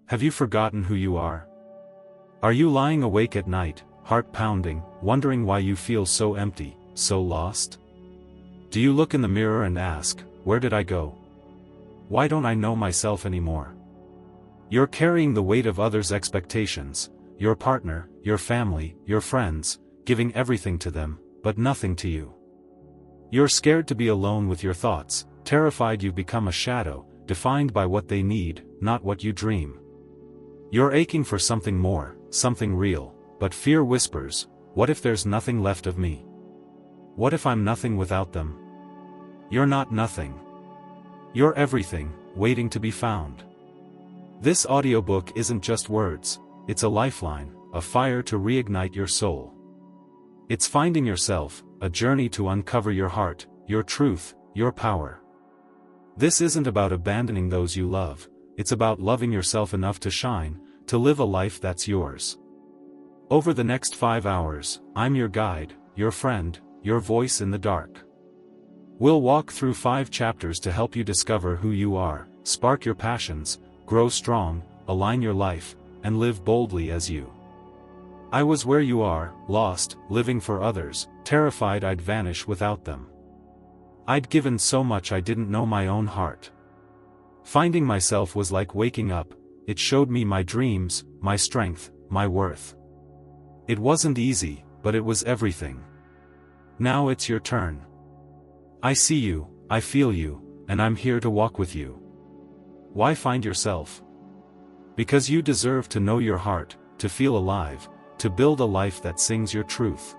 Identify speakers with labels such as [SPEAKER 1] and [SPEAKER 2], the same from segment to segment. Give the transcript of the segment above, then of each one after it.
[SPEAKER 1] Have you forgotten who you are? Are you lying awake at night, heart pounding, wondering why you feel so empty, so lost? Do you look in the mirror and ask, where did I go? Why don't I know myself anymore? You're carrying the weight of others' expectations, your partner, your family, your friends, giving everything to them, but nothing to you. You're scared to be alone with your thoughts, terrified you've become a shadow, defined by what they need, not what you dream. You're aching for something more, something real, but fear whispers, what if there's nothing left of me? What if I'm nothing without them? You're not nothing. You're everything, waiting to be found. This audiobook isn't just words, it's a lifeline, a fire to reignite your soul. It's finding yourself, a journey to uncover your heart, your truth, your power. This isn't about abandoning those you love, it's about loving yourself enough to shine, to live a life that's yours. Over the next 5 hours, I'm your guide, your friend, your voice in the dark. We'll walk through 5 chapters to help you discover who you are, spark your passions, grow strong, align your life, and live boldly as you. I was where you are, lost, living for others, terrified I'd vanish without them. I'd given so much I didn't know my own heart. Finding myself was like waking up, it showed me my dreams, my strength, my worth. It wasn't easy, but it was everything. Now it's your turn. I see you, I feel you, and I'm here to walk with you. Why find yourself? Because you deserve to know your heart, to feel alive, to build a life that sings your truth.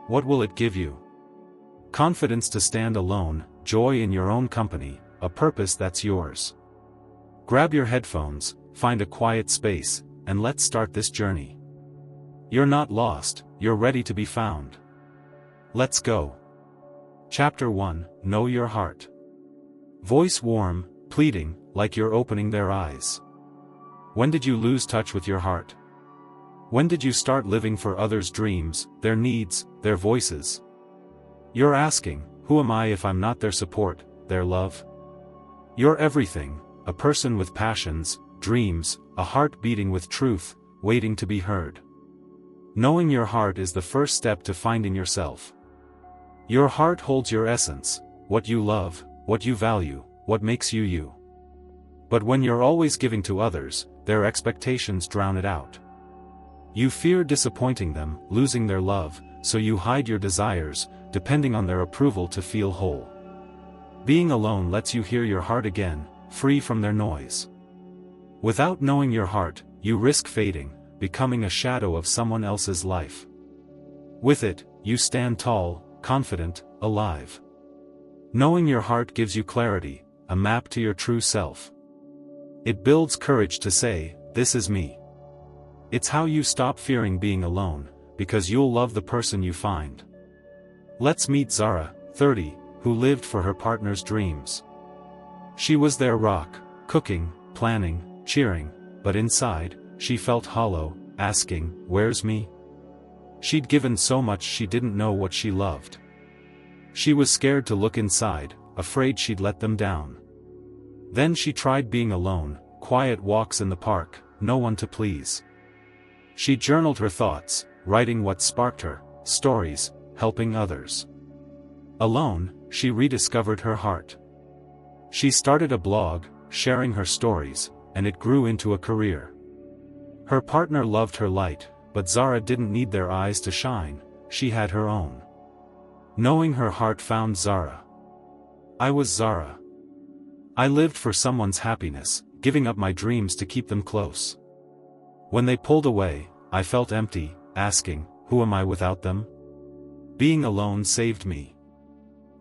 [SPEAKER 1] What will it give you? Confidence to stand alone, joy in your own company, a purpose that's yours. Grab your headphones, find a quiet space, and let's start this journey. You're not lost, you're ready to be found. Let's go. Chapter 1, Know Your Heart. Voice warm, pleading, like you're opening their eyes. When did you lose touch with your heart? When did you start living for others' dreams, their needs, their voices? You're asking, who am I if I'm not their support, their love? You're everything, a person with passions, dreams, a heart beating with truth, waiting to be heard. Knowing your heart is the first step to finding yourself. Your heart holds your essence, what you love, what you value, what makes you you. But when you're always giving to others, their expectations drown it out. You fear disappointing them, losing their love, so you hide your desires, depending on their approval to feel whole. Being alone lets you hear your heart again, free from their noise. Without knowing your heart, you risk fading, becoming a shadow of someone else's life. With it, you stand tall, confident, alive. Knowing your heart gives you clarity, a map to your true self. It builds courage to say, this is me. It's how you stop fearing being alone, because you'll love the person you find. Let's meet Zara, 30, who lived for her partner's dreams. She was their rock, cooking, planning, cheering, but inside, she felt hollow, asking, where's me? She'd given so much she didn't know what she loved. She was scared to look inside, afraid she'd let them down. Then she tried being alone, quiet walks in the park, no one to please. She journaled her thoughts, writing what sparked her, stories, helping others. Alone, she rediscovered her heart. She started a blog, sharing her stories, and it grew into a career. Her partner loved her light, but Zara didn't need their eyes to shine, she had her own. Knowing her heart found Zara. I was Zara. I lived for someone's happiness, giving up my dreams to keep them close. When they pulled away, I felt empty, asking, who am I without them? Being alone saved me.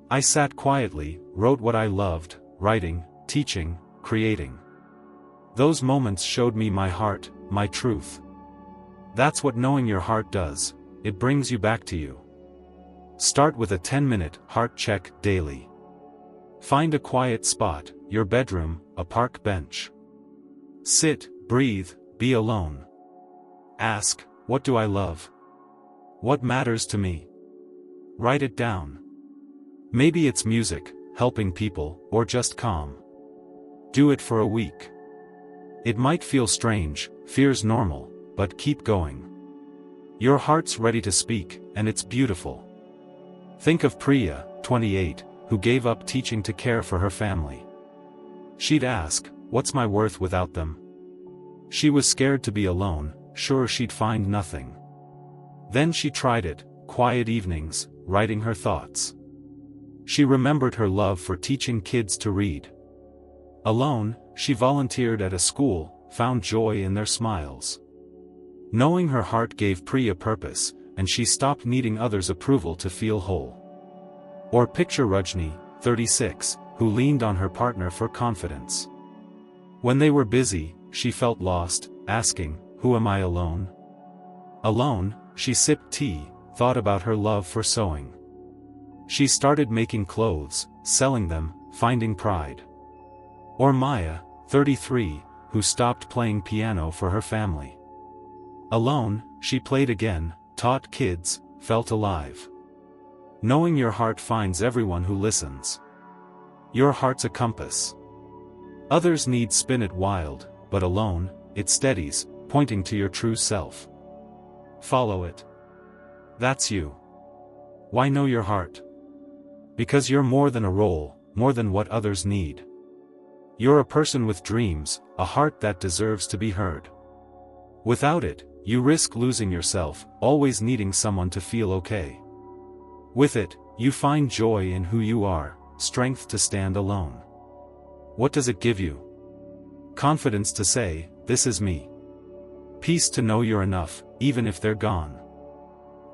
[SPEAKER 1] I sat quietly, wrote what I loved, writing, teaching, creating. Those moments showed me my heart, my truth. That's what knowing your heart does, it brings you back to you. Start with a 10-minute heart check daily. Find a quiet spot, your bedroom, a park bench. Sit, breathe, be alone. Ask, what do I love? What matters to me? Write it down. Maybe it's music, helping people, or just calm. Do it for a week. It might feel strange, fear's normal, but keep going. Your heart's ready to speak, and it's beautiful. Think of Priya, 28, who gave up teaching to care for her family. She'd ask, "What's my worth without them?" She was scared to be alone, sure she'd find nothing. Then she tried it, quiet evenings, writing her thoughts. She remembered her love for teaching kids to read. Alone, she volunteered at a school, found joy in their smiles. Knowing her heart gave Priya purpose, and she stopped needing others' approval to feel whole. Or picture Rajni, 36, who leaned on her partner for confidence. When they were busy, she felt lost, asking, "Who am I alone?" Alone, she sipped tea, thought about her love for sewing. She started making clothes, selling them, finding pride. Or Maya, 33, who stopped playing piano for her family. Alone, she played again, taught kids, felt alive. Knowing your heart finds everyone who listens. Your heart's a compass. Others need spin it wild, but alone, it steadies, pointing to your true self. Follow it. That's you. Why know your heart? Because you're more than a role, more than what others need. You're a person with dreams, a heart that deserves to be heard. Without it, you risk losing yourself, always needing someone to feel okay. With it, you find joy in who you are, strength to stand alone. What does it give you? Confidence to say, "This is me." Peace to know you're enough, even if they're gone.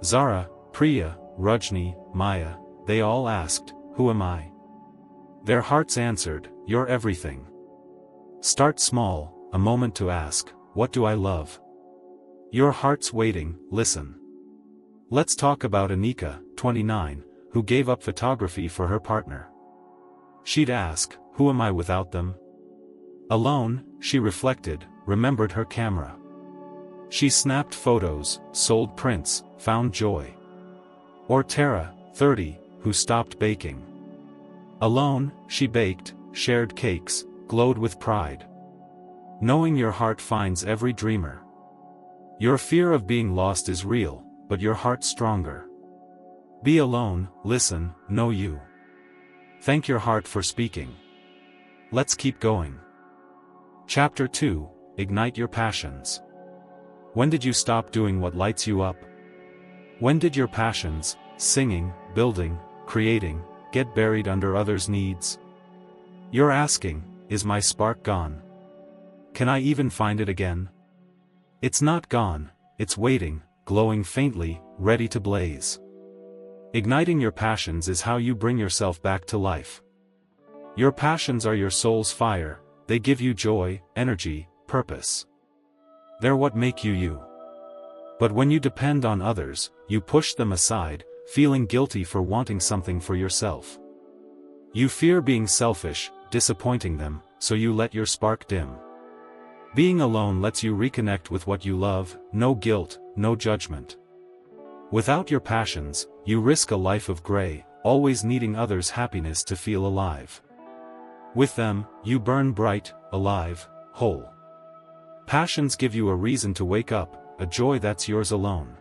[SPEAKER 1] Zara, Priya, Rajni, Maya, they all asked, "Who am I?" Their hearts answered, "You're everything." Start small, a moment to ask, "What do I love?" Your heart's waiting, listen. Let's talk about Anika, 29, who gave up photography for her partner. She'd ask, "Who am I without them?" Alone, she reflected, remembered her camera. She snapped photos, sold prints, found joy. Or Tara, 30, who stopped baking. Alone, she baked, shared cakes, glowed with pride. Knowing your heart finds every dreamer. Your fear of being lost is real, but your heart's stronger. Be alone, listen, know you. Thank your heart for speaking. Let's keep going. Chapter 2, Ignite Your Passions. When did you stop doing what lights you up? When did your passions, singing, building, creating, get buried under others' needs? You're asking, is my spark gone? Can I even find it again? It's not gone, it's waiting, glowing faintly, ready to blaze. Igniting your passions is how you bring yourself back to life. Your passions are your soul's fire, they give you joy, energy, purpose. They're what make you you. But when you depend on others, you push them aside, feeling guilty for wanting something for yourself. You fear being selfish, disappointing them, so you let your spark dim. Being alone lets you reconnect with what you love, no guilt, no judgment. Without your passions, you risk a life of gray, always needing others' happiness to feel alive. With them, you burn bright, alive, whole. Passions give you a reason to wake up, a joy that's yours alone.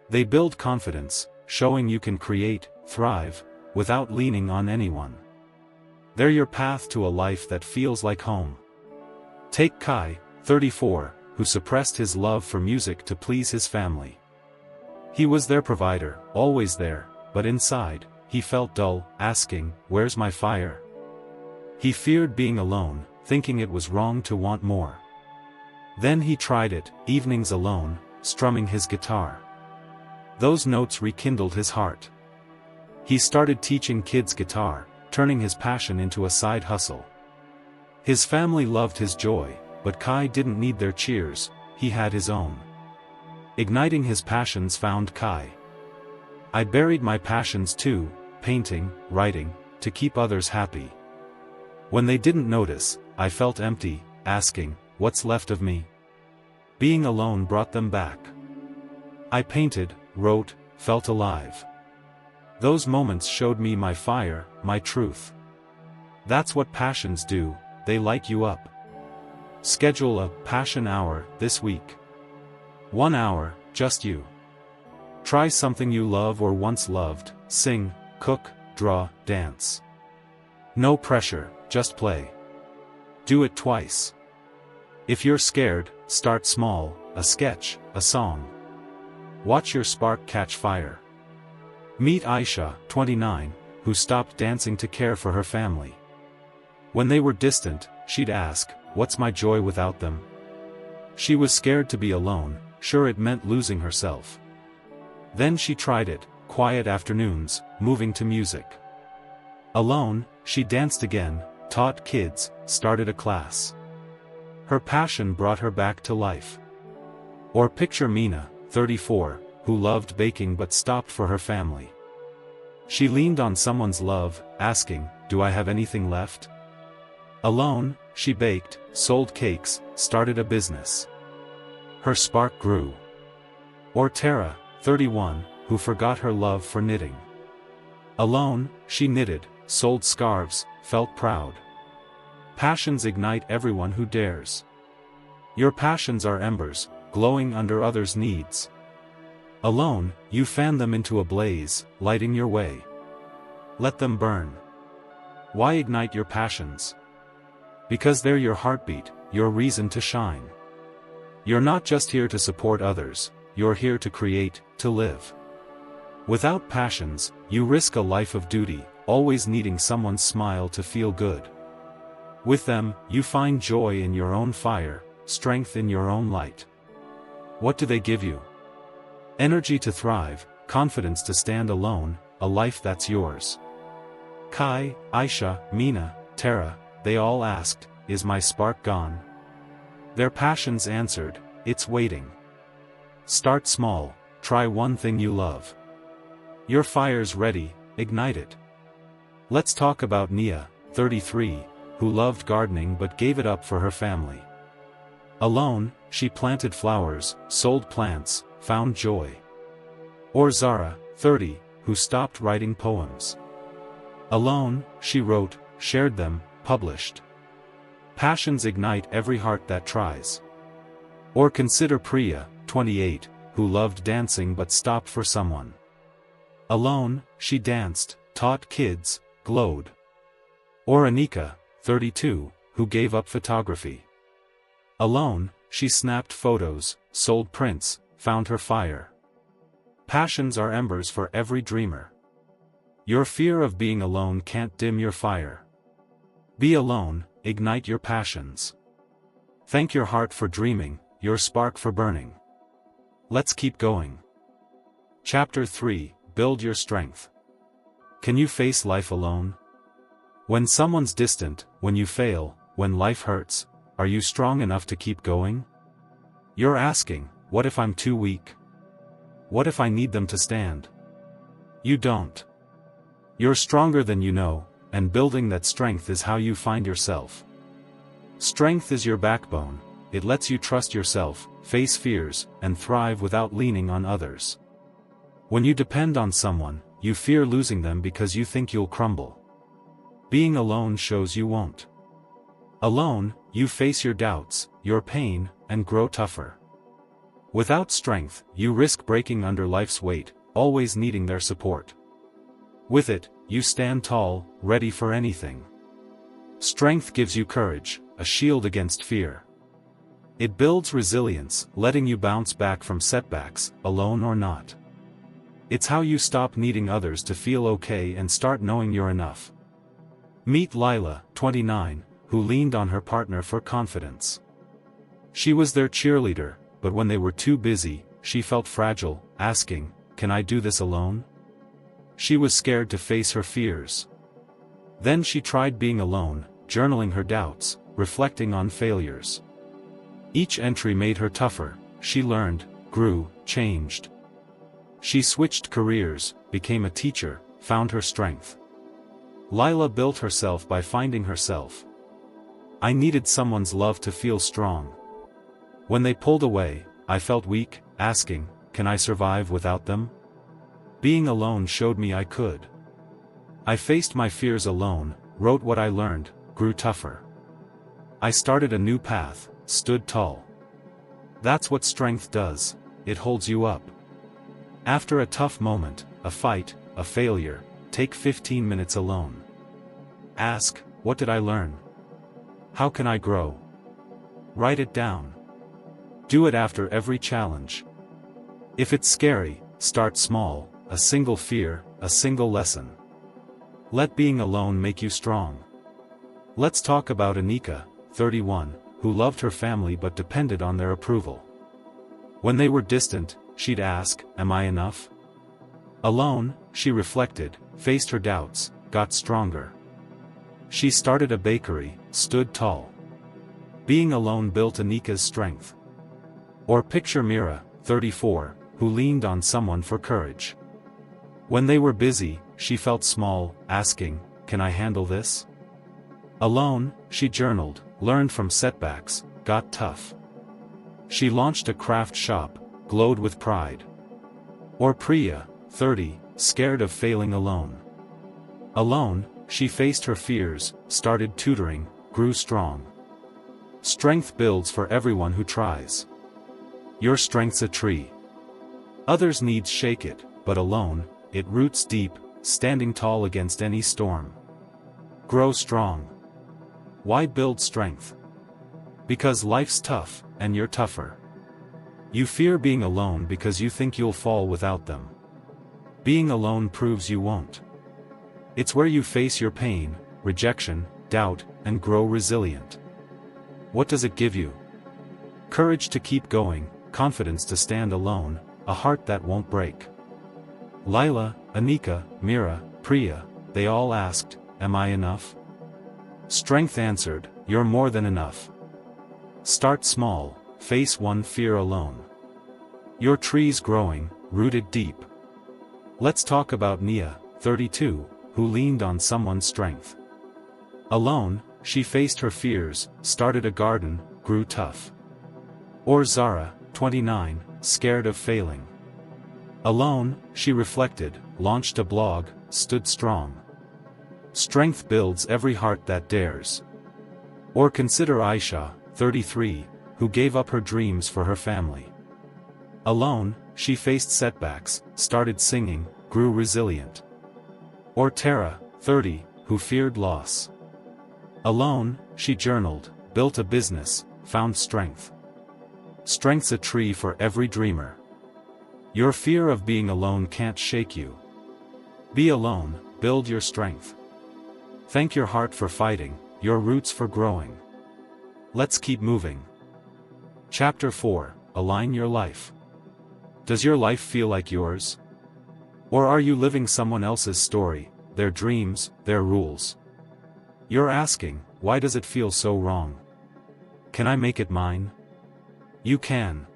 [SPEAKER 1] They build confidence, showing you can create, thrive, without leaning on anyone. They're your path to a life that feels like home. Take Kai, 34, who suppressed his love for music to please his family. He was their provider, always there, but inside, he felt dull, asking, "Where's my fire?" He feared being alone, thinking it was wrong to want more. Then he tried it, evenings alone, strumming his guitar. Those notes rekindled his heart. He started teaching kids guitar, turning his passion into a side hustle. His family loved his joy, but Kai didn't need their cheers, he had his own. Igniting his passions found Kai. I buried my passions too, painting, writing, to keep others happy. When they didn't notice, I felt empty, asking, "What's left of me?" Being alone brought them back. I painted, wrote, felt alive. Those moments showed me my fire, my truth. That's what passions do, they light you up. Schedule a passion hour this week. 1 hour, just you. Try something you love or once loved, sing, cook, draw, dance. No pressure, just play. Do it twice. If you're scared, start small, a sketch, a song. Watch your spark catch fire. Meet Aisha, 29, who stopped dancing to care for her family. When they were distant, she'd ask, "What's my joy without them?" She was scared to be alone, sure it meant losing herself. Then she tried it, quiet afternoons, moving to music. Alone, she danced again, taught kids, started a class. Her passion brought her back to life. Or picture Mina, 34, who loved baking but stopped for her family. She leaned on someone's love, asking, "Do I have anything left?" Alone, she baked, sold cakes, started a business. Her spark grew. Or Tara, 31, who forgot her love for knitting. Alone, she knitted, sold scarves, felt proud. Passions ignite everyone who dares. Your passions are embers, glowing under others' needs. Alone, you fan them into a blaze, lighting your way. Let them burn. Why ignite your passions? Because they're your heartbeat, your reason to shine. You're not just here to support others, you're here to create, to live. Without passions, you risk a life of duty, always needing someone's smile to feel good. With them, you find joy in your own fire, strength in your own light. What do they give you? Energy to thrive, confidence to stand alone, a life that's yours. Kai, Aisha, Mina, Tara, they all asked, "Is my spark gone?" Their passions answered, "It's waiting." Start small, try one thing you love. Your fire's ready, ignite it. Let's talk about Nia, 33, who loved gardening but gave it up for her family. Alone, she planted flowers, sold plants, found joy. Or Zara, 30, who stopped writing poems. Alone, she wrote, shared them, published. Passions ignite every heart that tries. Or consider Priya, 28, who loved dancing but stopped for someone. Alone, she danced, taught kids, glowed. Or Anika, 32, who gave up photography. Alone, she snapped photos, sold prints, found her fire. Passions are embers for every dreamer. Your fear of being alone can't dim your fire. Be alone, ignite your passions. Thank your heart for dreaming, your spark for burning. Let's keep going. Chapter 3, Build Your Strength. Can you face life alone? When someone's distant, when you fail, when life hurts, are you strong enough to keep going? You're asking, what if I'm too weak? What if I need them to stand? You don't. You're stronger than you know, and building that strength is how you find yourself. Strength is your backbone, it lets you trust yourself, face fears, and thrive without leaning on others. When you depend on someone, you fear losing them because you think you'll crumble. Being alone shows you won't. Alone, you face your doubts, your pain, and grow tougher. Without strength, you risk breaking under life's weight, always needing their support. With it, you stand tall, ready for anything. Strength gives you courage, a shield against fear. It builds resilience, letting you bounce back from setbacks, alone or not. It's how you stop needing others to feel okay and start knowing you're enough. Meet Lila, 29, who leaned on her partner for confidence. She was their cheerleader, but when they were too busy, she felt fragile, asking, "Can I do this alone?" She was scared to face her fears. Then she tried being alone, journaling her doubts, reflecting on failures. Each entry made her tougher, she learned, grew, changed. She switched careers, became a teacher, found her strength. Lila built herself by finding herself. I needed someone's love to feel strong. When they pulled away, I felt weak, asking, "Can I survive without them?" Being alone showed me I could. I faced my fears alone, wrote what I learned, grew tougher. I started a new path, stood tall. That's what strength does, it holds you up. After a tough moment, a fight, a failure, take 15 minutes alone. Ask, what did I learn? How can I grow? Write it down. Do it after every challenge. If it's scary, start small, a single fear, a single lesson. Let being alone make you strong. Let's talk about Anika, 31, who loved her family but depended on their approval. When they were distant, she'd ask, "Am I enough?" Alone, she reflected, faced her doubts, got stronger. She started a bakery, stood tall. Being alone built Anika's strength. Or picture Mira, 34, who leaned on someone for courage. When they were busy, she felt small, asking, "Can I handle this?" Alone, she journaled, learned from setbacks, got tough. She launched a craft shop, glowed with pride. Or Priya, 30, scared of failing alone. Alone, she faced her fears, started tutoring, grew strong. Strength builds for everyone who tries. Your strength's a tree. Others' needs shake it, but alone, it roots deep, standing tall against any storm. Grow strong. Why build strength? Because life's tough, and you're tougher. You fear being alone because you think you'll fall without them. Being alone proves you won't. It's where you face your pain, rejection, doubt, and grow resilient. What does it give you? Courage to keep going, confidence to stand alone, a heart that won't break. Lila, Anika, Mira, Priya, they all asked, "Am I enough?" Strength answered, "You're more than enough." Start small, face one fear alone. Your tree's growing, rooted deep. Let's talk about Nia, 32, who leaned on someone's strength. Alone, she faced her fears, started a garden, grew tough. Or Zara, 29, scared of failing. Alone, she reflected, launched a blog, stood strong. Strength builds every heart that dares. Or consider Aisha, 33, who gave up her dreams for her family. Alone, she faced setbacks, started singing, grew resilient. Or Tara, 30, who feared loss. Alone, she journaled, built a business, found strength. Strength's a tree for every dreamer. Your fear of being alone can't shake you. Be alone, build your strength. Thank your heart for fighting, your roots for growing. Let's keep moving. Chapter 4, Align Your Life. Does your life feel like yours? Or are you living someone else's story, their dreams, their rules? You're asking, why does it feel so wrong? Can I make it mine? You can.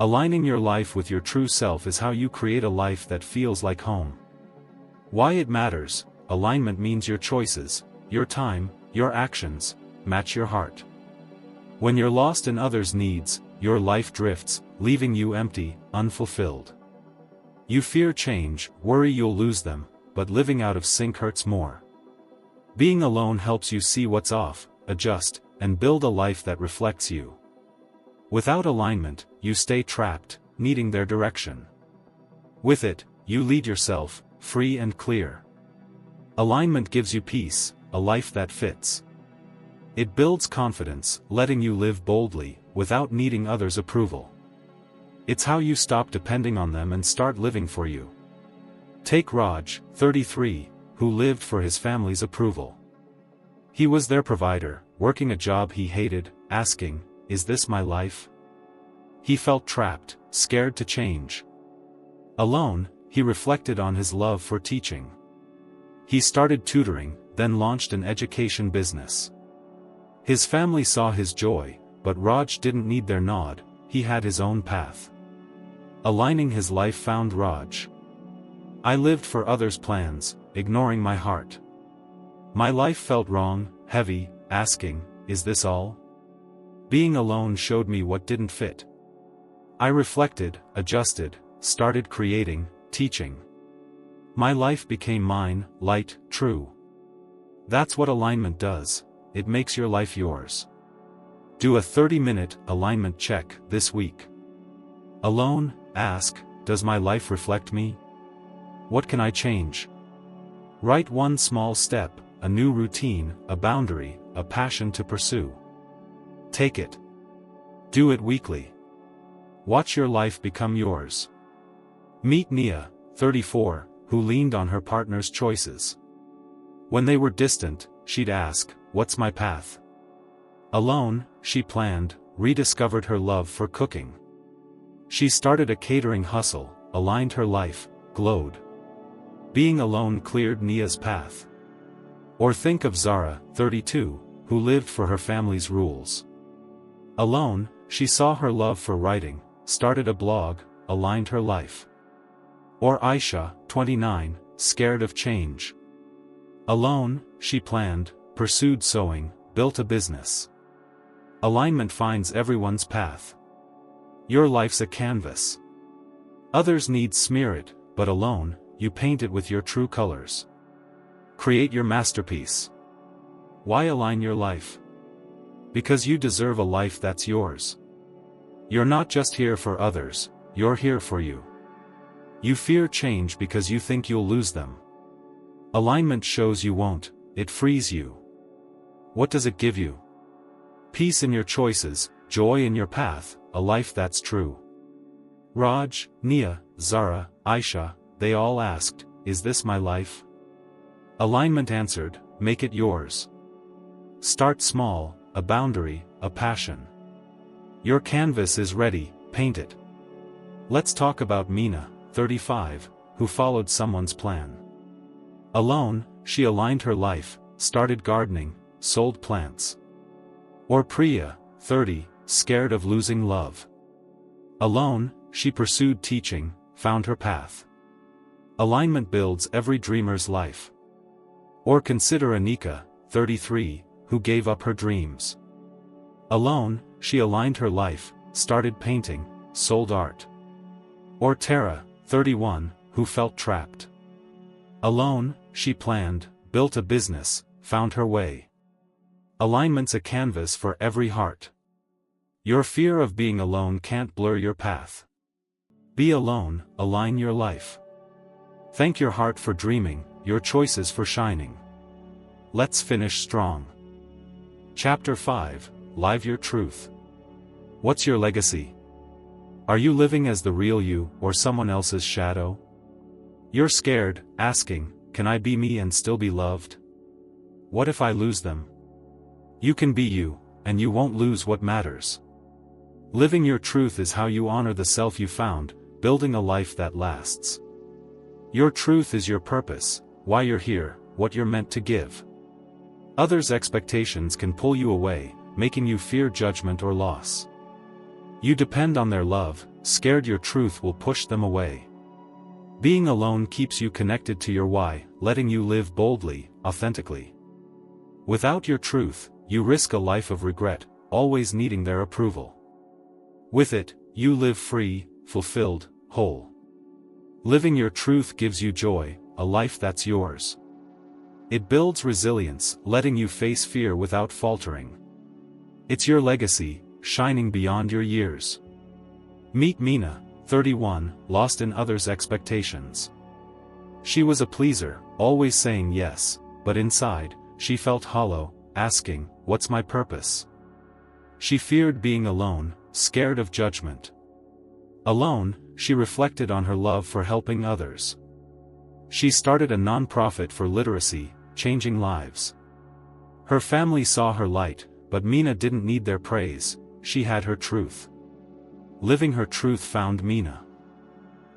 [SPEAKER 1] Aligning your life with your true self is how you create a life that feels like home. Why it matters: alignment means your choices, your time, your actions, match your heart. When you're lost in others' needs, your life drifts, leaving you empty, unfulfilled. You fear change, worry you'll lose them, but living out of sync hurts more. Being alone helps you see what's off, adjust, and build a life that reflects you. Without alignment, you stay trapped, needing their direction. With it, you lead yourself, free and clear. Alignment gives you peace, a life that fits. It builds confidence, letting you live boldly, without needing others' approval. It's how you stop depending on them and start living for you. Take Raj, 33, who lived for his family's approval. He was their provider, working a job he hated, asking, "Is this my life?" He felt trapped, scared to change. Alone, he reflected on his love for teaching. He started tutoring, then launched an education business. His family saw his joy, but Raj didn't need their nod, he had his own path. Aligning his life found Raj. I lived for others' plans, ignoring my heart. My life felt wrong, heavy, asking, "Is this all?" Being alone showed me what didn't fit. I reflected, adjusted, started creating, teaching. My life became mine, light, true. That's what alignment does. It makes your life yours. Do a 30-minute alignment check this week. Alone, ask, does my life reflect me? What can I change? Write one small step, a new routine, a boundary, a passion to pursue. Take it. Do it weekly. Watch your life become yours. Meet Nia, 34, who leaned on her partner's choices. When they were distant, she'd ask, "What's my path?" Alone, she planned, rediscovered her love for cooking. She started a catering hustle, aligned her life, glowed. Being alone cleared Nia's path. Or think of Zara, 32, who lived for her family's rules. Alone, she saw her love for writing, started a blog, aligned her life. Or Aisha, 29, scared of change. Alone, she planned, pursued sewing, built a business. Alignment finds everyone's path. Your life's a canvas. Others need smear it, but alone, you paint it with your true colors. Create your masterpiece. Why align your life? Because you deserve a life that's yours. You're not just here for others, you're here for you. You fear change because you think you'll lose them. Alignment shows you won't, it frees you. What does it give you? Peace in your choices, joy in your path, a life that's true. Raj, Nia, Zara, Aisha, they all asked, "Is this my life?" Alignment answered, "Make it yours." Start small, a boundary, a passion. Your canvas is ready, paint it. Let's talk about Meena, 35, who followed someone's plan. Alone, she aligned her life, started gardening, sold plants. Or Priya, 30, scared of losing love. Alone, she pursued teaching, found her path. Alignment builds every dreamer's life. Or consider Anika, 33, who gave up her dreams. Alone, she aligned her life, started painting, sold art. Or Tara, 31, who felt trapped. Alone, she planned, built a business, found her way. Alignment's a canvas for every heart. Your fear of being alone can't blur your path. Be alone, align your life. Thank your heart for dreaming, your choices for shining. Let's finish strong. Chapter 5, Live Your Truth. What's your legacy? Are you living as the real you, or someone else's shadow? You're scared, asking, can I be me and still be loved? What if I lose them? You can be you, and you won't lose what matters. Living your truth is how you honor the self you found, building a life that lasts. Your truth is your purpose, why you're here, what you're meant to give. Others' expectations can pull you away, making you fear judgment or loss. You depend on their love, scared your truth will push them away. Being alone keeps you connected to your why, letting you live boldly, authentically. Without your truth, you risk a life of regret, always needing their approval. With it, you live free, fulfilled, whole. Living your truth gives you joy, a life that's yours. It builds resilience, letting you face fear without faltering. It's your legacy, shining beyond your years. Meet Meena, 31, lost in others' expectations. She was a pleaser, always saying yes, but inside, she felt hollow, asking, "What's my purpose?" She feared being alone, scared of judgment. Alone, she reflected on her love for helping others. She started a non-profit for literacy, changing lives. Her family saw her light, but Meena didn't need their praise, she had her truth. Living her truth found Meena.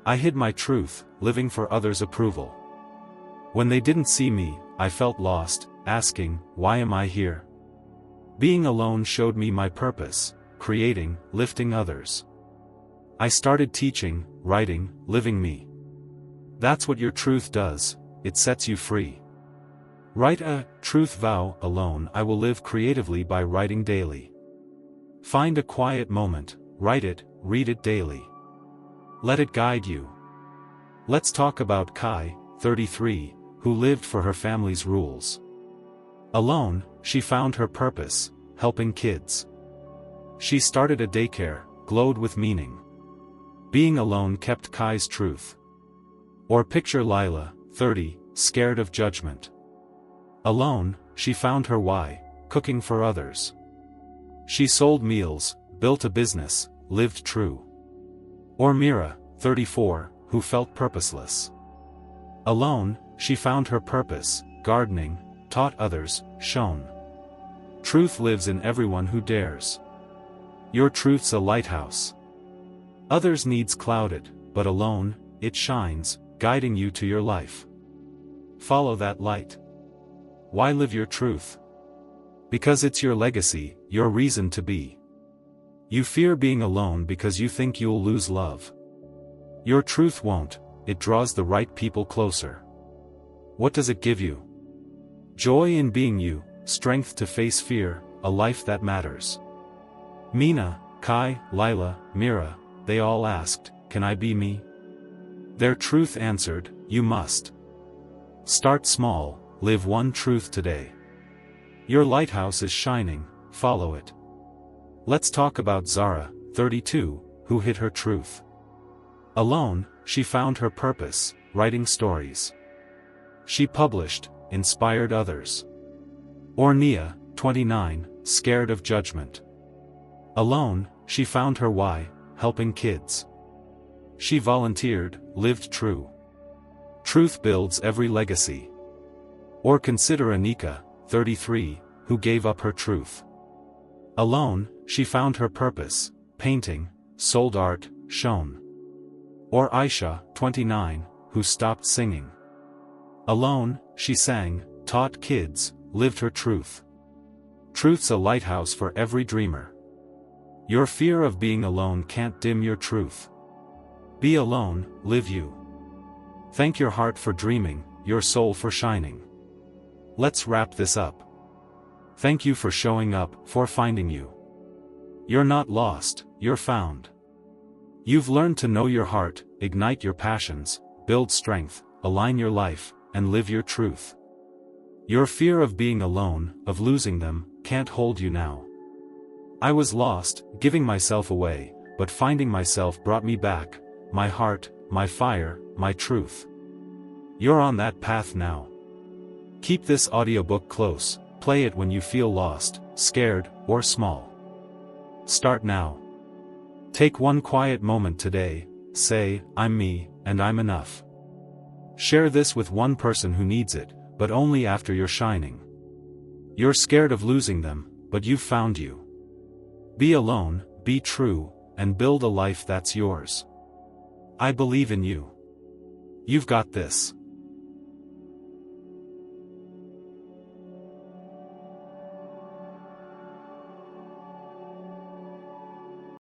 [SPEAKER 1] I hid my truth, living for others' approval. When they didn't see me, I felt lost, asking, why am I here? Being alone showed me my purpose, creating, lifting others. I started teaching, writing, living me. That's what your truth does, it sets you free. Write a truth vow. Alone I will live creatively by writing daily. Find a quiet moment, write it, read it daily. Let it guide you. Let's talk about Kai, 33, who lived for her family's rules. Alone, she found her purpose, helping kids. She started a daycare, glowed with meaning. Being alone kept Kai's truth. Or picture Lila, 30, scared of judgment. Alone, she found her why, cooking for others. She sold meals, built a business, lived true. Or Mira, 34, who felt purposeless. Alone, she found her purpose, gardening, taught others, shone. Truth lives in everyone who dares. Your truth's a lighthouse. Others needs clouded, but alone, it shines, guiding you to your life. Follow that light. Why live your truth? Because it's your legacy, your reason to be. You fear being alone because you think you'll lose love. Your truth won't, it draws the right people closer. What does it give you? Joy in being you, strength to face fear, a life that matters. Mina, Kai, Lila, Mira, they all asked, "Can I be me?" Their truth answered, "You must." Start small, live one truth today. Your lighthouse is shining, follow it. Let's talk about Zara, 32, who hid her truth. Alone, she found her purpose, writing stories. She published, inspired others. Or Nia, 29, scared of judgment. Alone, she found her why, helping kids. She volunteered, lived true. Truth builds every legacy. Or consider Anika, 33, who gave up her truth. Alone, she found her purpose, painting, sold art, shone. Or Aisha, 29, who stopped singing. Alone, she sang, taught kids, lived her truth. Truth's a lighthouse for every dreamer. Your fear of being alone can't dim your truth. Be alone, live you. Thank your heart for dreaming, your soul for shining. Let's wrap this up. Thank you for showing up, for finding you. You're not lost, you're found. You've learned to know your heart, ignite your passions, build strength, align your life, and live your truth. Your fear of being alone, of losing them, can't hold you now. I was lost, giving myself away, but finding myself brought me back, my heart, my fire, my truth. You're on that path now. Keep this audiobook close, play it when you feel lost, scared, or small. Start now. Take one quiet moment today, say, "I'm me, and I'm enough." Share this with one person who needs it, but only after you're shining. You're scared of losing them, but you've found you. Be alone, be true, and build a life that's yours. I believe in you. You've got this.